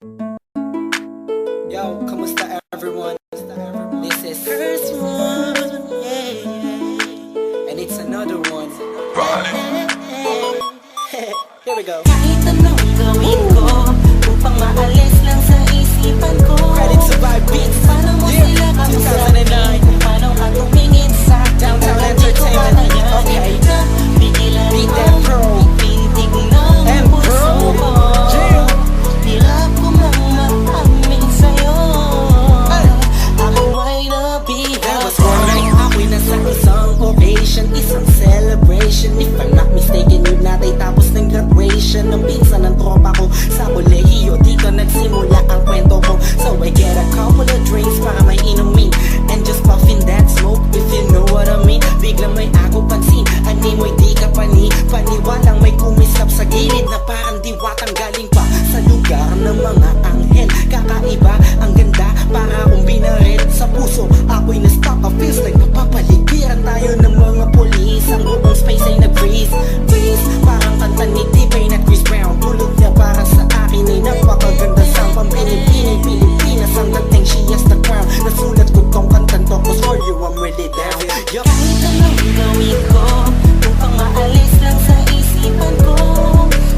Yo, kamusta everyone? This is first one, and it's another one. Here we go. Kahit anong gawin ko upang maalis lang sa isipan ko. Credit to Vibe Beats. Paano mo sila kausapin? 2009. Kung paano ka tumingin sa Downtown hindi ko Entertainment. kakayanin Okay. na pigilan Beat mo that pro. pintig ng And puso pro. ko. Yeah. Hirap ko mang maamin sa'yo. Ako ay nabihag. Was wondering ako'y nasa isang occasion, isang celebration. If I'm not mistaken, yun natay tapos ng graduation ng pinsan ng tropa ko sa kolehiyo. Dito nagsimula ang kwento ko. So I get a couple of drinks para may inumin and just puffin that smoke, if you know what I mean. Biglang may ako pansin, animoy di ka paniwalang may kumislap sa gilid na parang diwatang galing pa sa lugar ng mga anghel. Kakaiba, ang ganda, para akong binaril sa puso. Ako'y na-stuck, feels like napapaligiran tayo ng mga polis. Ang buong space ay nag-freeze, freeze. Parang kanta ni T-Pain at Chris Brown. Tulog niya para sa akin ay napakaganda. Sampang Pilipinay, Pilipinas ang dating, she has the crown. Nasulat ko tong kantan to, cause for you I'm really down. Yup. Kahit anong gawin ko upang maalis lang sa isipan ko.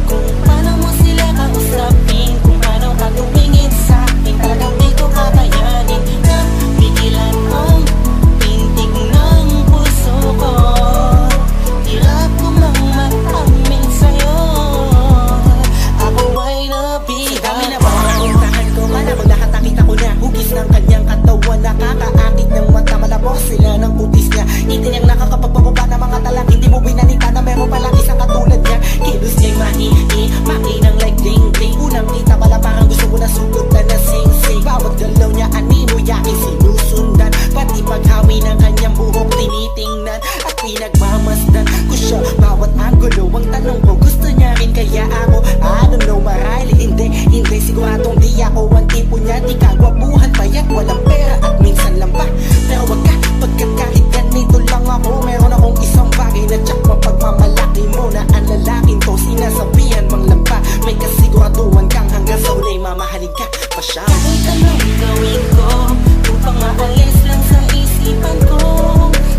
Kung paano mo sila kausapin, kung paano ka tumingin sa akin, talagang di ko kakayanin na pigilan ang pintig ng puso ko. Hirap ko mang maamin sa'yo, ako ay Sa dami na nabihag. pagkakuntahan ko, kala ko lahat nakita ko na. Hugis ng kanyang katawan, nakakaakit ng mata. Malabos sila ng kutis niya. Ngiti niyang nakakapagpababa ng mga talang. Hindi mo binalita na meron palang isang katulad niya. Kilos niya'y makinang like ding-ding. Unang kita pala parang gusto mo na sugutan na sing-sing. Bawat galaw niya animo yaking sinusundan. Pati paghawi ng kanyang buhok tinitingnan at pinagmamasdan ko siya. Bawat angulo ang tanong ko, gusto niya rin kaya ako? I don't know, marahil hindi siguradong di ako ang tipo niya. Di kagwapuhan, payat, walang pera at minsan lang pa. Pero wag ka, pagkat kahit ganito lang ako, meron akong isang bagay na tsak mapagmamalaki mo na ang lalaking to sinasabihan mang lampa. May kasiguraduhan kang hanggang sa ulay mamahalin ka pa siya. Kahit anong gawin ko upang maalis lang sa isipan ko.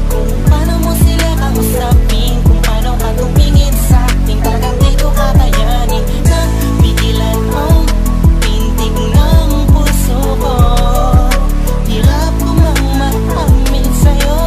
Kung paano mo sila kausapin, kung paano ka tumingin sa akin, talagang di ko kakayanin na pigilan ang pintig ng puso ko. Hirap ko mang maamin sa'yo,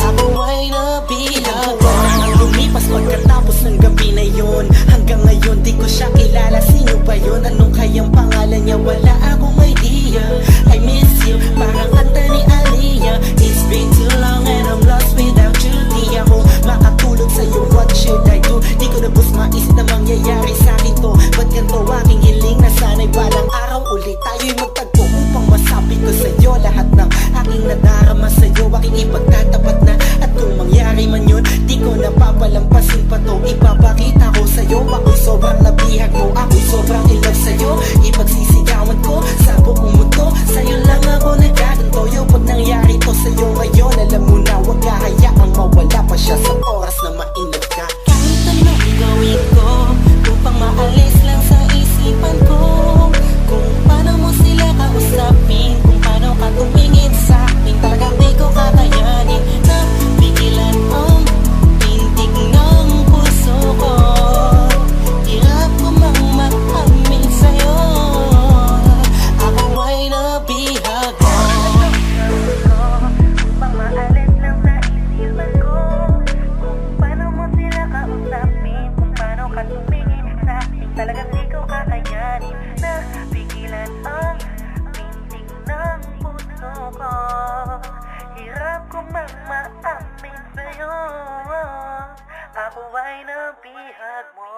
ako ay nabihag. Ang lumipas pagkatapos ng gabi na yun. Hanggang ngayon di ko siya kilala. Sino ba yun? Anong kayang pangalan niya? Wala akong idea. I miss you, parang kanta ni Aliyah. It's been too long and I'm lost without you. Di ako makatulog sa'yo, what should I do? Di ko na bus maisip na mangyayari sa'kin to. Ba't ganito aking hiling na sana'y balang araw ulit tayo'y magtagpo upang masabi ko sa'yo lahat ng aking nadarama sa'yo. Aking ipagtatapat na at kung mangyari man yun, di ko napapalampasin pa to. Ipapakita ko sa'yo, ako'y sobrang nabihag mo, ako'y sobrang in love sa'yo. Ipagsisigawan ko sa buong mundo, sa'yo lang ako nagkaganto. Yo, pag nangyari to sa'yo ngayon, alam mo na wag hayaang mawala pa siya sa oras na mainag ka. Kahit anong gawin ko upang maalis lang sa isipan ko. Kung paano mo sila kausapin, kung paano ka tumingin sa akin, talagang di ko kakayanin na pigilan ang pintig ng puso ko. Hirap ko mang maamin sa'yo, ako ay nabihag. Upang maalis lang sa isipan ko. Kung paano mo sila kausapin, kung paano ka tumingin sa akin, talagang di ko kakayanin na pigilan ang pintig ng puso ko. Hirap ko mang maamin sa'yo, ako ay nabihag mo.